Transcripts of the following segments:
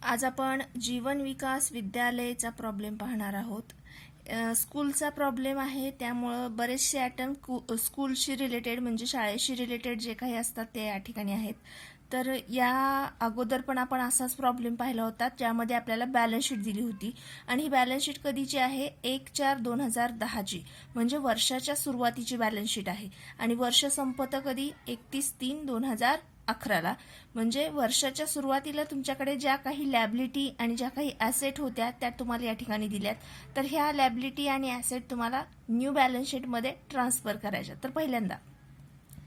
आज आपण जीवन विकास विद्यालयाचा प्रॉब्लेम पाहणार आहोत. स्कूलचा प्रॉब्लेम आहे, त्यामुळं बरेचसे आयटम स्कूलशी रिलेटेड म्हणजे शाळेशी रिलेटेड जे काही असतात ते या ठिकाणी आहेत. तर या अगोदर पण आपण असाच प्रॉब्लेम पाहिला होता, ज्यामध्ये आपल्याला बॅलन्स शीट दिली होती आणि ही बॅलन्स शीट कधीची आहे 1/4/2010ची, म्हणजे वर्षाच्या सुरुवातीची बॅलन्स शीट आहे आणि वर्ष संपतं कधी 31/3/2011ला. म्हणजे वर्षाच्या सुरुवातीला तुमच्याकडे ज्या काही लॅबिलिटी आणि ज्या काही ॲसेट होत्या त्या तुम्हाला या ठिकाणी दिल्यात. तर ह्या लॅबिलिटी आणि ॲसेट तुम्हाला न्यू बॅलन्स शीटमध्ये ट्रान्सफर करायच्या. तर पहिल्यांदा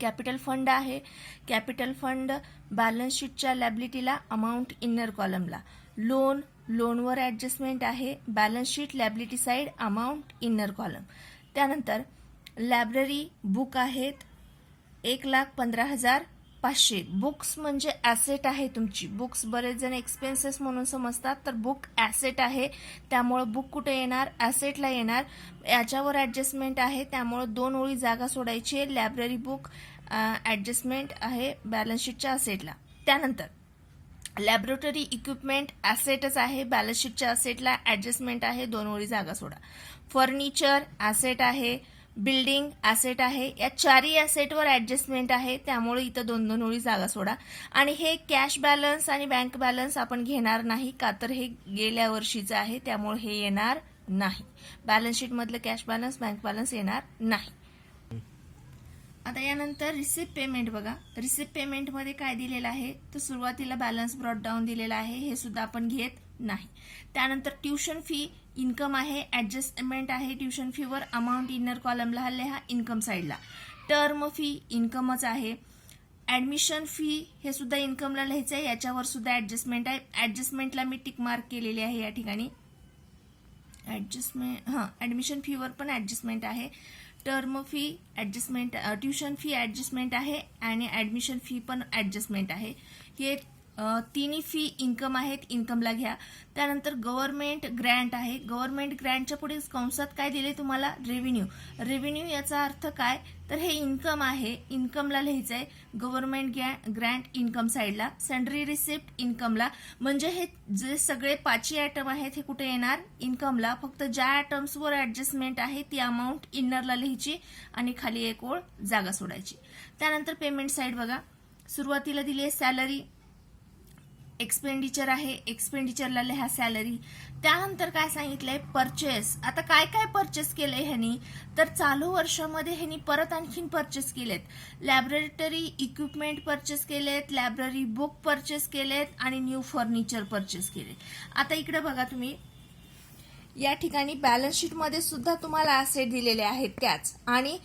कॅपिटल फंड आहे. कॅपिटल फंड बॅलन्स शीटच्या लॅबिलिटीला अमाऊंट इनर कॉलमला. लोनवर ॲडजस्टमेंट आहे. Balance sheet liability side amount inner column. त्यानंतर लायब्ररी बुक आहेत 1,15,500. बुक्स म्हणजे ॲसेट आहे तुमची. बुक्स बरेच जण एक्सपेन्सेस म्हणून समजतात, तर बुक ॲसेट आहे, त्यामुळं बुक कुठे येणार? ॲसेटला येणार. याच्यावर ॲडजस्टमेंट आहे, त्यामुळं 2 ओळी जागा सोडायची. लायब्ररी बुक ॲडजस्टमेंट आहे बॅलन्स शीटच्या ॲसेटला. त्यानंतर लॅबोरेटरी इक्विपमेंट ॲसेटच आहे, बॅलन्स शीटच्या ॲसेटला ॲडजस्टमेंट आहे, 2 ओळी जागा सोडा. फर्निचर ॲसेट आहे. बिल्डिंग ॲसेट आहे. या चारही ॲसेटवर ॲडजस्टमेंट आहे, त्यामुळे इथं 2-2 ओळी जागा सोडा. आणि हे कॅश बॅलन्स आणि बँक बॅलन्स आपण घेणार नाही, का तर हे गेल्या वर्षीचं आहे, त्यामुळे हे येणार नाही. बॅलन्स शीटमधलं कॅश बॅलन्स, बँक बॅलन्स येणार नाही. आता यानंतर रिसिप्ट पेमेंट बघा. रिसिप्ट पेमेंटमध्ये काय दिलेलं आहे, तर सुरुवातीला बॅलन्स ब्रॉट डाऊन दिलेला आहे, हे सुद्धा आपण घेत नाही. त्यानंतर ट्युशन फी इन्कम आहे, ॲडजस्टमेंट आहे ट्युशन फीवर. अमाऊंट इनर कॉलमला लिहा इन्कम साईडला. टर्म फी इन्कमच आहे. ॲडमिशन फी हे सुद्धा इन्कमला लिहायचं आहे, याच्यावर सुद्धा ॲडजस्टमेंट आहे. ॲडजस्टमेंटला मी टिक मार्क केलेली आहे या ठिकाणी. ॲडमिशन फीवर पण ॲडजस्टमेंट आहे. Term fee adjustment, tuition fee adjustment आहे आणि ॲडमिशन फी पण ॲडजस्टमेंट आहे. हे तिन्ही फी इन्कम आहेत, इन्कमला घ्या. त्यानंतर गव्हर्नमेंट ग्रँट आहे. गव्हर्नमेंट ग्रँटच्या पुढे कंसात काय दिले तुम्हाला? रेव्हेन्यू. रेव्हेन्यू याचा अर्थ काय, तर हे इन्कम आहे, इन्कमला लिहायचं आहे. गव्हर्नमेंट ग्रँट इन्कम साईडला. सॅलरी रिसिप्ट इन्कमला. म्हणजे हे जे सगळे 5 आयटम आहेत हे कुठे येणार? इन्कमला. फक्त ज्या आयटम्सवर ॲडजस्टमेंट आहे ती अमाऊंट इनरला लिहायची आणि खाली एक ओळ जागा सोडायची. त्यानंतर पेमेंट साईड बघा. सुरुवातीला दिली आहे सॅलरी. एक्सपेंडिचर आहे, एक्सपेंडिचरला लिहा सॅलरी. त्यानंतर काय सांगितलंय? परचेस. आता काय काय परचेस केलंय ह्यांनी, तर चालू वर्षामध्ये ह्यांनी परत आणखीन परचेस केलेत. लॅबोरेटरी इक्विपमेंट परचेस केलेत, लायब्ररी बुक परचेस केलेत आणि न्यू फर्निचर परचेस केले. आता इकडे बघा तुम्ही, या ठिकाणी बॅलन्स शीटमध्ये सुद्धा तुम्हाला ॲसेट दिलेले आहेत त्याच, आणि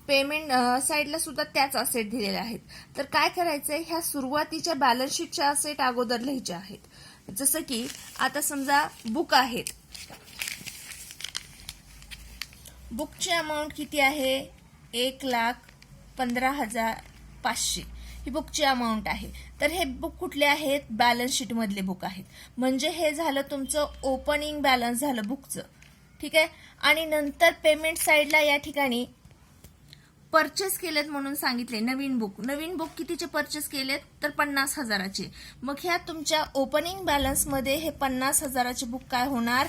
पेमेंट साईडला सुद्धा त्याच असेट दिलेले आहेत. तर काय करायचंय, ह्या सुरुवातीच्या बॅलन्स शीटच्या असेट अगोदर लिहायचे आहेत. जसं की आता समजा बुक आहेत. बुकची अमाऊंट किती आहे? 1,15,500 ही बुकची अमाऊंट आहे. तर हे बुक कुठले आहेत? बॅलन्स शीट मधले बुक आहेत. म्हणजे हे झालं तुमचं ओपनिंग बॅलन्स झालं बुकचं, ठीक आहे. आणि नंतर पेमेंट साईडला या ठिकाणी परचेस केलेत म्हणून सांगितले. नवीन बुक कितीचे परचेस केलेत, तर 50,000चे. मग ह्या तुमच्या ओपनिंग बॅलन्समध्ये हे 50,000चे बुक काय होणार?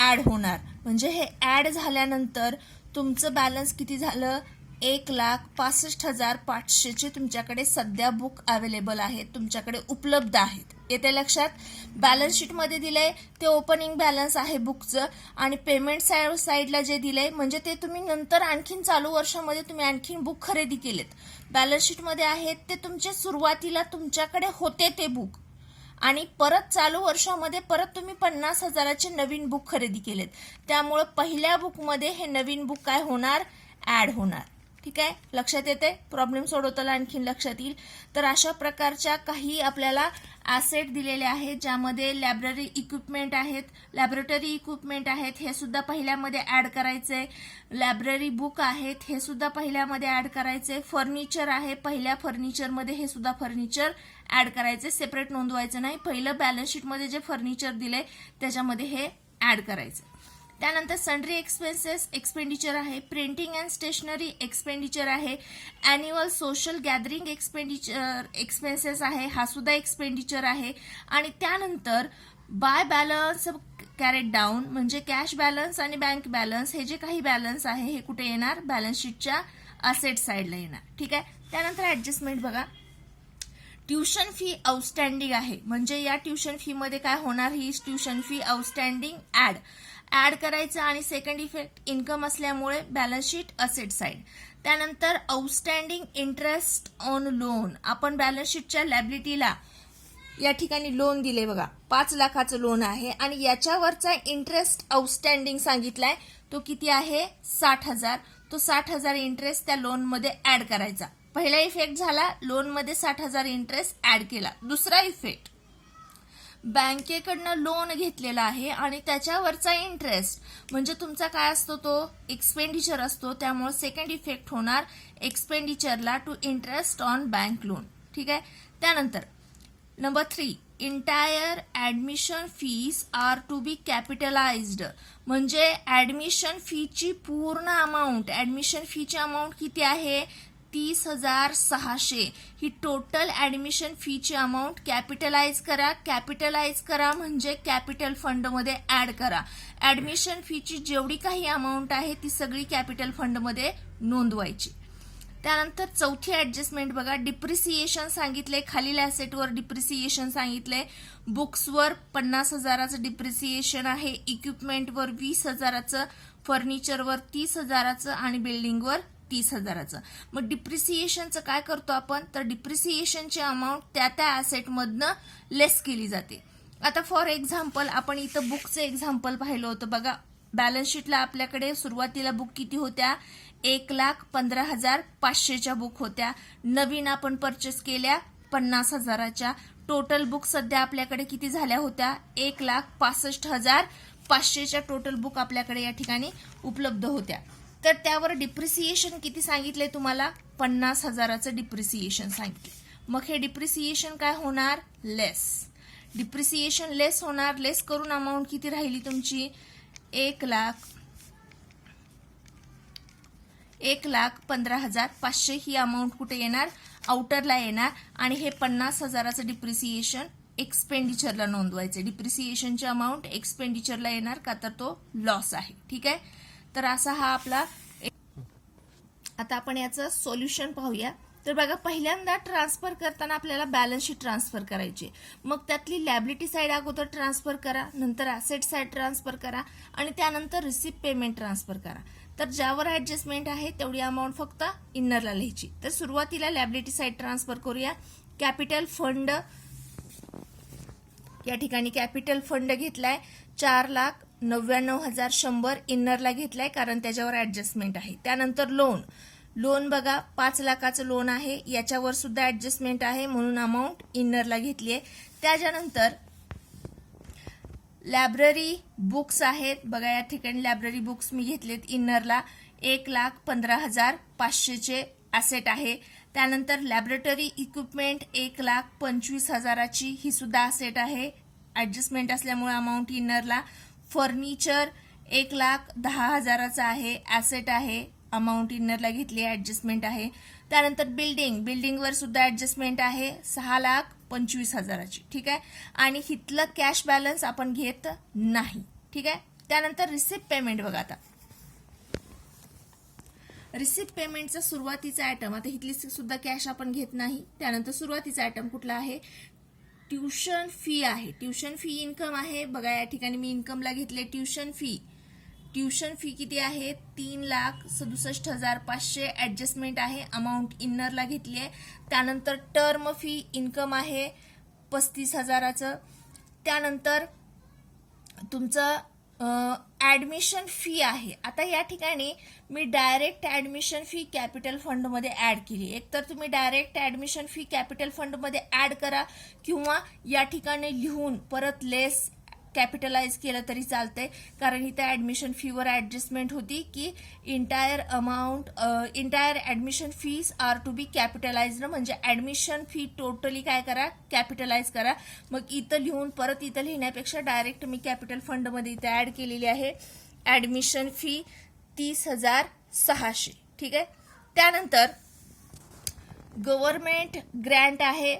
ऍड होणार. म्हणजे हे ऍड झाल्यानंतर तुमचं बॅलन्स किती झालं? 1,65,500चे तुमच्याकडे सध्या बुक अवेलेबल आहेत, तुमच्याकडे उपलब्ध आहेत. येते लक्षात? बॅलन्स शीटमध्ये दिलंय ते ओपनिंग बॅलन्स आहे बुकचं, आणि पेमेंट साईडला जे दिलंय म्हणजे ते तुम्ही नंतर आणखीन चालू वर्षामध्ये तुम्ही आणखीन बुक खरेदी केलेत. बॅलन्स शीटमध्ये आहेत ते तुमचे सुरुवातीला तुमच्याकडे होते ते बुक, आणि परत चालू वर्षामध्ये परत तुम्ही 50,000चे नवीन बुक खरेदी केलेत. त्यामुळे पहिल्या बुकमध्ये हे नवीन बुक काय होणार? ऍड होणार. ठीक आहे, लक्षात येते? प्रॉब्लेम सोडवताना आणखीन लक्षात येईल. तर अशा प्रकारच्या काही आपल्याला ॲसेट दिलेले आहेत, ज्यामध्ये लायब्ररी इक्विपमेंट आहेत, लॅबोरेटरी इक्विपमेंट आहेत, हे सुद्धा पहिल्यामध्ये ऍड करायचंय. लायब्ररी बुक आहेत, हे सुद्धा पहिल्यामध्ये ऍड करायचंय. फर्निचर आहे, पहिल्या फर्निचरमध्ये हे सुद्धा फर्निचर ऍड करायचे, सेपरेट नोंदवायचं नाही. पहिलं बॅलन्स शीटमध्ये जे फर्निचर दिलंय त्याच्यामध्ये हे ऍड करायचं. त्यानंतर सन्ड्री एक्सपेन्सेस एक्सपेंडिचर आहे. प्रिंटिंग अँड स्टेशनरी एक्सपेंडिचर आहे. ॲन्युअल सोशल गॅदरिंग एक्सपेंसेस आहे, हा सुद्धा एक्सपेंडिचर आहे. आणि त्यानंतर बाय बॅलन्स कॅरेट डाऊन म्हणजे कॅश बॅलन्स आणि बँक बॅलन्स हे जे काही बॅलन्स आहे हे कुठे येणार, बॅलन्स शीटच्या असेट साईडला येणार. ठीक आहे. त्यानंतर ऍडजस्टमेंट बघा, ट्युशन फी आउटस्टँडिंग आहे म्हणजे या ट्युशन फी मध्ये काय होणार, ही ट्युशन फी आउटस्टँडिंग ऍड करायचं आणि सेकंड इफेक्ट इन्कम असल्यामुळे बॅलन्स शीट असेट साईड. त्यानंतर आउटस्टँडिंग इंटरेस्ट ऑन लोन, आपण बॅलन्स शीटच्या लॅबिलिटीला या ठिकाणी लोन दिले बघा, 5 लाखाचं लोन आहे आणि याच्यावरचा इंटरेस्ट आउटस्टँडिंग सांगितलाय तो किती आहे, 60,000. तो 60,000 इंटरेस्ट त्या लोन मध्ये ऍड करायचा. पहिला इफेक्ट झाला, लोन मध्ये 60,000 इंटरेस्ट ऍड केला. दुसरा इफेक्ट, बँकेकडनं लोन घेतलेला आहे आणि त्याच्यावरचा इंटरेस्ट म्हणजे तुमचा काय असतो, तो एक्सपेंडिचर असतो. त्यामुळे सेकंड इफेक्ट होणार एक्सपेंडिचरला to interest on bank loan. ठीक आहे. त्यानंतर number 3, entire admission fees are to be capitalized म्हणजे ऍडमिशन फीची पूर्ण अमाऊंट, ऍडमिशन फीची अमाऊंट किती आहे, 30,600. ही टोटल ऍडमिशन फीची अमाऊंट कॅपिटलाइज करा. कॅपिटलाइज करा म्हणजे कॅपिटल फंड मध्ये ऍड करा. ऍडमिशन फीची जेवढी काही अमाऊंट आहे ती सगळी कॅपिटल फंड मध्ये नोंदवायची. त्यानंतर चौथी ऍडजस्टमेंट बघा, डिप्रिसिएशन सांगितले, खालील ऍसेटवर डिप्रिसिएशन सांगितले. बुक्सवर 50,000चं डिप्रिसिएशन आहे, इक्विपमेंटवर 20,000चं, फर्निचरवर 30,000चं आणि बिल्डिंगवर 30,000चं. मग डिप्रिसिएशनचं काय करतो आपण, तर डिप्रिसिएशनची अमाऊंट त्या ऍसेटमधनं लेस केली जाते. आता फॉर एक्झाम्पल आपण इथं बुकचं एक्झाम्पल पाहिलं होतं बघा, बॅलन्स शीटला आपल्याकडे सुरुवातीला बुक किती होत्या, 1,15,500च्या बुक होत्या. नवीन आपण परचेस केल्या 50,000च्या. टोटल बुक सध्या आपल्याकडे किती झाल्या होत्या, 1,65,500च्या टोटल बुक आपल्याकडे या ठिकाणी उपलब्ध होत्या. तर त्यावर डिप्रिसिएशन किती सांगितले तुम्हाला, 50,000चं डिप्रिसिएशन सांगितले. मग हे डिप्रिसिएशन काय होणार, लेस. डिप्रिसिएशन लेस होणार, लेस करून अमाऊंट किती राहिली तुमची, 1,15,500 ही अमाऊंट कुठे येणार, आउटरला येणार. आणि हे 50,000चं डिप्रिसिएशन एक्सपेंडिचरला नोंदवायचे. डिप्रिसिएशनची अमाऊंट एक्सपेंडिचरला येणार का, तर तो लॉस आहे. ठीक आहे. तर असा हा आपला. आता आपण याचं सोल्युशन पाहूया. तर बघा, पहिल्यांदा ट्रान्सफर करताना आपल्याला बॅलन्स शीट ट्रान्सफर करायची. मग त्यातली लॅबिलिटी साईड अगोदर ट्रान्सफर करा, नंतर ऍसेट साईड ट्रान्सफर करा आणि त्यानंतर रिसिप्ट पेमेंट ट्रान्सफर करा. तर ज्यावर ऍडजस्टमेंट आहे तेवढी अमाऊंट फक्त इनरला लिहायची. तर सुरुवातीला लॅबिलिटी साईड ट्रान्सफर करूया. कॅपिटल फंड, या ठिकाणी कॅपिटल फंड घेतलाय 4,99,100 इनरला घेतलाय कारण त्याच्यावर ऍडजस्टमेंट आहे. त्यानंतर लोन बघा, 5 लाखाचं लोन आहे, याच्यावर सुद्धा ऍडजस्टमेंट आहे म्हणून अमाऊंट इनरला घेतली आहे. त्याच्यानंतर लायब्ररी बुक्स आहेत बघा, या ठिकाणी लायब्ररी बुक्स मी घेतलेत इनरला, 1,15,500चे ऍसेट आहे. त्यानंतर लॅबोरेटरी इक्विपमेंट 1,25,000ची ही सुद्धा ऍसेट आहे, ऍडजस्टमेंट असल्यामुळे अमाऊंट इनरला. फर्निचर 1,10,000चं आहे, ऍसेट आहे, अमाऊंट इनरला घेतली, ऍडजस्टमेंट आहे. त्यानंतर बिल्डिंगवर सुद्धा ऍडजस्टमेंट आहे 6,25,000ची. ठीक आहे. आणि हिथलं कॅश बॅलन्स आपण घेत नाही. ठीक आहे. त्यानंतर रिसिप्ट पेमेंट बघा, आता रिसिप्ट पेमेंटचा सुरुवातीचा आयटम, आता हिथली सुद्धा कॅश आपण घेत नाही. त्यानंतर सुरुवातीचा आयटम कुठला आहे, ट्युशन फी आहे. ट्युशन फी इन्कम आहे बघा, या ठिकाणी मी इन्कमला घेतले ट्युशन फी किती आहे, 3,67,500 ऍडजस्टमेंट आहे, अमाऊंट इनरला घेतली आहे. त्यानंतर टर्म फी इन्कम आहे 35,000चं. त्यानंतर तुमचं ऍडमिशन फी आहे. आता या ठिकाणी मी direct admission fee capital fund मध्ये ऍड केली. एकतर तुम्ही direct admission fee capital fund मध्ये ऍड करा किंवा या ठिकाणी लिहून परत लेस कॅपिटलाइज केलं तरी चालतंय, कारण इथे ऍडमिशन फीवर ऍडजस्टमेंट होती की entire admission fees are to be capitalized म्हणजे ऍडमिशन फी टोटली काय करा, कॅपिटलाइज करा. मग इथं लिहून परत इथं लिहिण्यापेक्षा डायरेक्ट मी कॅपिटल फंड मध्ये इथे ऍड केलेली आहे. Admission fee 30,600. ठीक आहे. त्यानंतर गव्हर्नमेंट ग्रँट आहे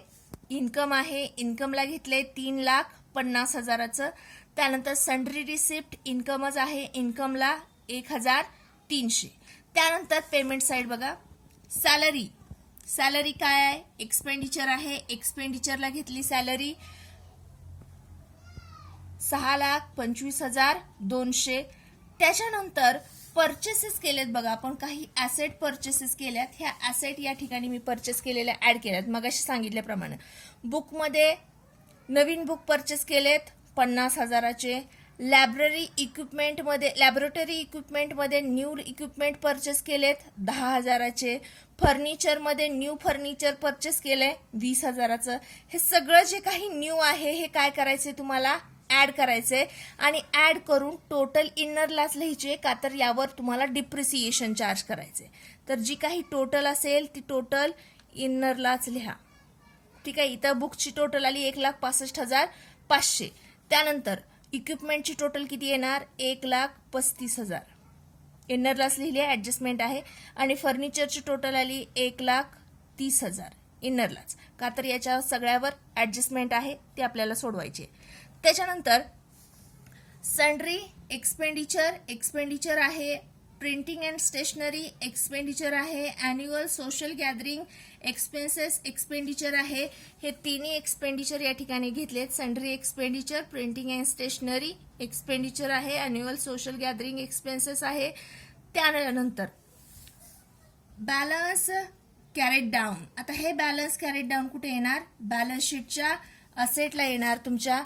इन्कम आहे, इन्कमला घेतले 3,50,000. त्यानंतर सन्ड्री रिसिप्ट इन्कमच आहे, इन्कमला 1,300. त्यानंतर पेमेंट साईड बघा, सॅलरी. सॅलरी काय आहे? एक्सपेंडिचर आहे, एक्सपेंडिचरला घेतली सॅलरी 6,25,200. त्याच्यानंतर परचेसेस केलेत बघा, आपण काही ॲसेट परचेसेस केल्यात. ह्या ॲसेट या ठिकाणी मी परचेस केलेल्या ॲड केल्यात मगाशी सांगितल्याप्रमाणे. बुकमध्ये नवीन बुक परचेस केलेत 50,000चे. लॅबरटरी इक्विपमेंटमध्ये न्यू इक्विपमेंट परचेस केलेत 10,000चे. फर्निचरमध्ये न्यू फर्निचर परचेस केले 20,000चं. हे सगळं जे काही न्यू आहे हे काय करायचे तुम्हाला? ॲड करायचे. आणि ॲड करून टोटल इनरलाच लिहायचे, का तर यावर तुम्हाला डिप्रिसिएशन चार्ज करायचे. तर जी काही टोटल असेल ती टोटल इनरलाच लिहा. ठीक आहे. इथं बुकची टोटल आली 1,65,500. त्यानंतर इक्विपमेंटची टोटल किती येणार? 1,35,000. इनरलाच लिहिले, ॲडजस्टमेंट आहे. आणि फर्निचरची टोटल आली 1,30,000 इनरलाच, का तर याच्या सगळ्यावर ॲडजस्टमेंट आहे, ते आपल्याला सोडवायचे. त्याच्यानंतर सन्ड्री एक्सपेंडिचर आहे, प्रिंटिंग अँड स्टेशनरी एक्सपेंडिचर आहे, annual social gathering expenses expenditure आहे. हे तिन्ही एक्सपेंडिचर या ठिकाणी घेतलेत. Sundry expenditure, printing and stationery expenditure आहे, ॲन्युअल सोशल गॅदरिंग एक्सपेन्सेस आहे. त्यानंतर बॅलन्स कॅरेट डाऊन. आता हे बॅलन्स कॅरेट डाऊन कुठे येणार? बॅलन्स शीटच्या असेटला येणार. तुमच्या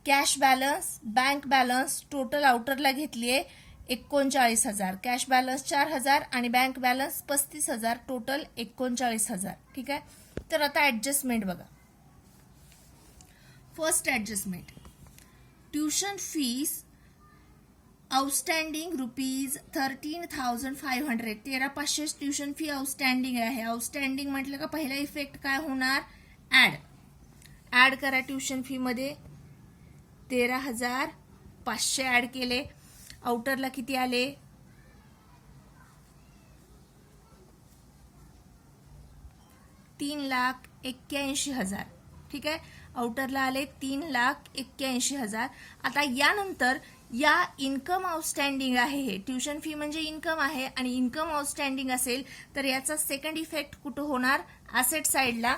cash balance, bank balance total आउटरला घेतली आहे 39,000. कॅश बॅलन्स 4,000 आणि बँक बॅलन्स 35,000, टोटल 39,000. ठीक आहे. तर आता ॲडजस्टमेंट बघा. First adjustment, tuition fees outstanding ₹13,500. 13,500 tuition fee outstanding आहे. आउटस्टँडिंग म्हटलं का पहिला इफेक्ट काय होणार? ॲड करा. ट्युशन फी मध्ये 13,500 ॲड केले. आउटरला किती आले? 3,81,000. ठीक आहे. आउटरला आले 3,81,000. आता यानंतर या इन्कम आउटस्टँडिंग आहे. हे ट्युशन फी म्हणजे इन्कम आहे आणि इन्कम आउटस्टँडिंग असेल तर याचा सेकंड इफेक्ट कुठं होणार? ॲसेट साईडला.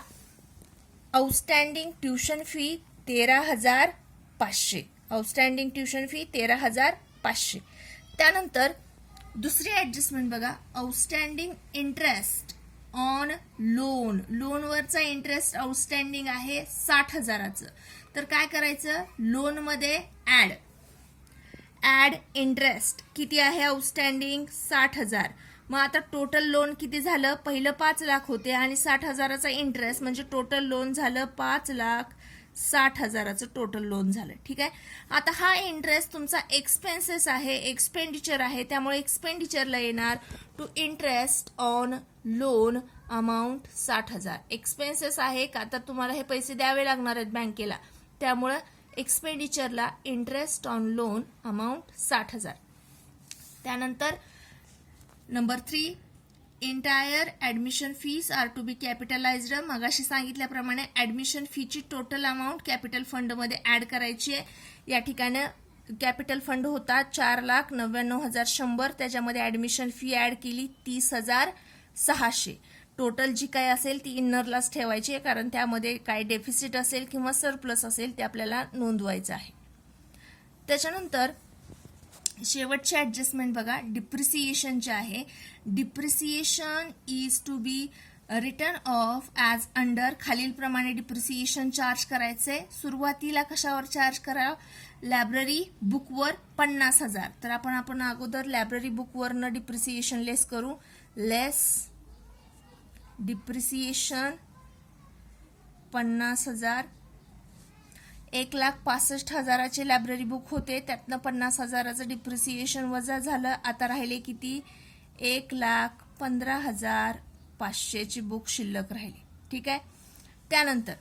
Outstanding tuition fee 13,500. Outstanding tuition fee 13,500. त्यानंतर दुसरी ॲडजस्टमेंट बघा, आउटस्टँडिंग इंटरेस्ट ऑन लोन. लोनवरचा इंटरेस्ट आउटस्टँडिंग आहे 60,000चं. तर काय करायचं? लोनमध्ये ॲड इंटरेस्ट किती आहे आउटस्टँडिंग? 60,000. मग आता टोटल लोन किती झालं? पहिलं 5 लाख होते आणि 60,000चा इंटरेस्ट म्हणजे टोटल लोन झालं 5,60,000चं टोटल लोन झालं. ठीक आहे. आता हा इंटरेस्ट तुमचा एक्सपेन्सेस आहे, एक्सपेंडिचर आहे, त्यामुळे एक्सपेंडिचरला येणार to interest on loan amount 60,000. Expenses आहे का तर तुम्हाला हे पैसे द्यावे लागणार आहेत बँकेला, त्यामुळं एक्सपेंडिचरला इंटरेस्ट ऑन लोन अमाऊंट 60,000. त्यानंतर number 3, entire admission fees are to be capitalised. मगाशी सांगितल्याप्रमाणे ॲडमिशन फीची टोटल अमाऊंट कॅपिटल फंडमध्ये ॲड करायची आहे. या ठिकाणी कॅपिटल फंड होता 4,99,100. त्याच्यामध्ये ॲडमिशन फी ॲड केली 30,600. टोटल जी काय असेल ती इनरलाच ठेवायची आहे, कारण त्यामध्ये काय डेफिसिट असेल किंवा सरप्लस असेल ते आपल्याला नोंदवायचं आहे. त्याच्यानंतर शेवटची ॲडजस्टमेंट बघा, डिप्रिसिएशनचे आहे. Depreciation is to be written off as under. खालीलप्रमाणे डिप्रिसिएशन चार्ज करायचे. सुरुवातीला कशावर चार्ज करा? लायब्ररी बुकवर 50,000. तर आपण अगोदर लायब्ररी बुकवरनं डिप्रिसिएशन लेस करू. Less depreciation 50,000. 1,65,000चे लायब्ररी बुक होते, त्यातनं 50,000चं डिप्रिसिएशन वजा झालं. आता राहिले किती? 1,15,500ची बुक शिल्लक राहिली. ठीक आहे. त्यानंतर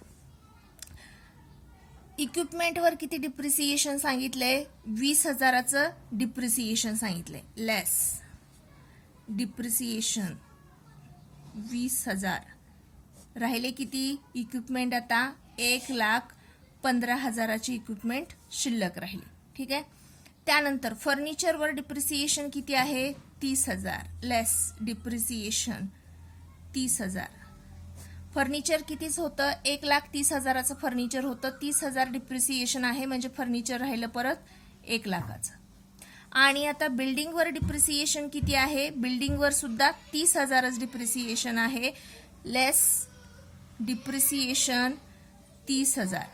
इक्विपमेंटवर किती डिप्रिसिएशन सांगितलंय? 20,000चं डिप्रिसिएशन सांगितलंय. लेस डिप्रिसिएशन 20,000 राहिले किती इक्विपमेंट आता 1,15,000ची इक्विपमेंट शिल्लक राहिली. ठीक आहे. त्यानंतर फर्निचरवर डिप्रिसिएशन किती आहे 30,000 लेस डिप्रिसिएशन 30,000. फर्निचर कितीच होतं 1,30,000चं फर्निचर होतं 30,000 डिप्रिसिएशन आहे म्हणजे फर्निचर राहिलं परत 1,00,000चं. आणि आता बिल्डिंगवर डिप्रिसिएशन किती आहे बिल्डिंगवर सुद्धा 30,000च डिप्रिसिएशन आहे लेस डिप्रिसिएशन 30,000.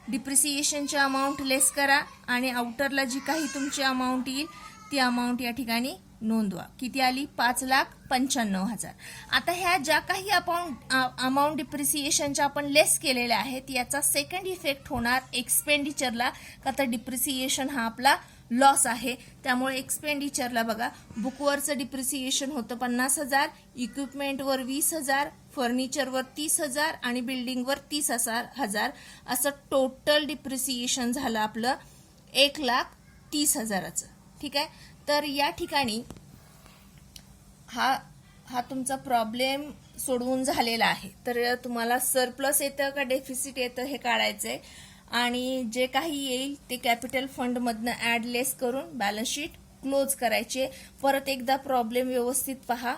डिप्रिसिएशनची अमाऊंट लेस करा आणि आउटरला जी काही तुमची अमाऊंट येईल ती अमाऊंट या ठिकाणी नोंदवा. किती आली 5,95,000. आता ह्या ज्या काही अमाऊंट डिप्रिसिएशनच्या आपण लेस केलेल्या आहेत याचा सेकंड इफेक्ट होणार एक्सपेंडिचरला का तर डिप्रिसिएशन हा आपला लॉस आहे. त्यामुळे एक्सपेंडिचरला बघा बुकवरचं डिप्रिसिएशन होतं 50,000, इक्विपमेंटवर 20,000, फर्निचरवर 30,000 आणि बिल्डिंगवर 30,000 असं टोटल डिप्रिसिएशन झालं आपलं 1,30,000चं. ठीक आहे. तर या ठिकाणी हा तुमचा प्रॉब्लेम सोडवून झालेला आहे. तर तुम्हाला सरप्लस येतं का डेफिसिट येतं हे काढायचंय आणि जे काही येईल ते कॅपिटल फंडमधनं ऍड लेस करून बॅलन्स शीट क्लोज करायचे. परत एकदा प्रॉब्लेम व्यवस्थित पहा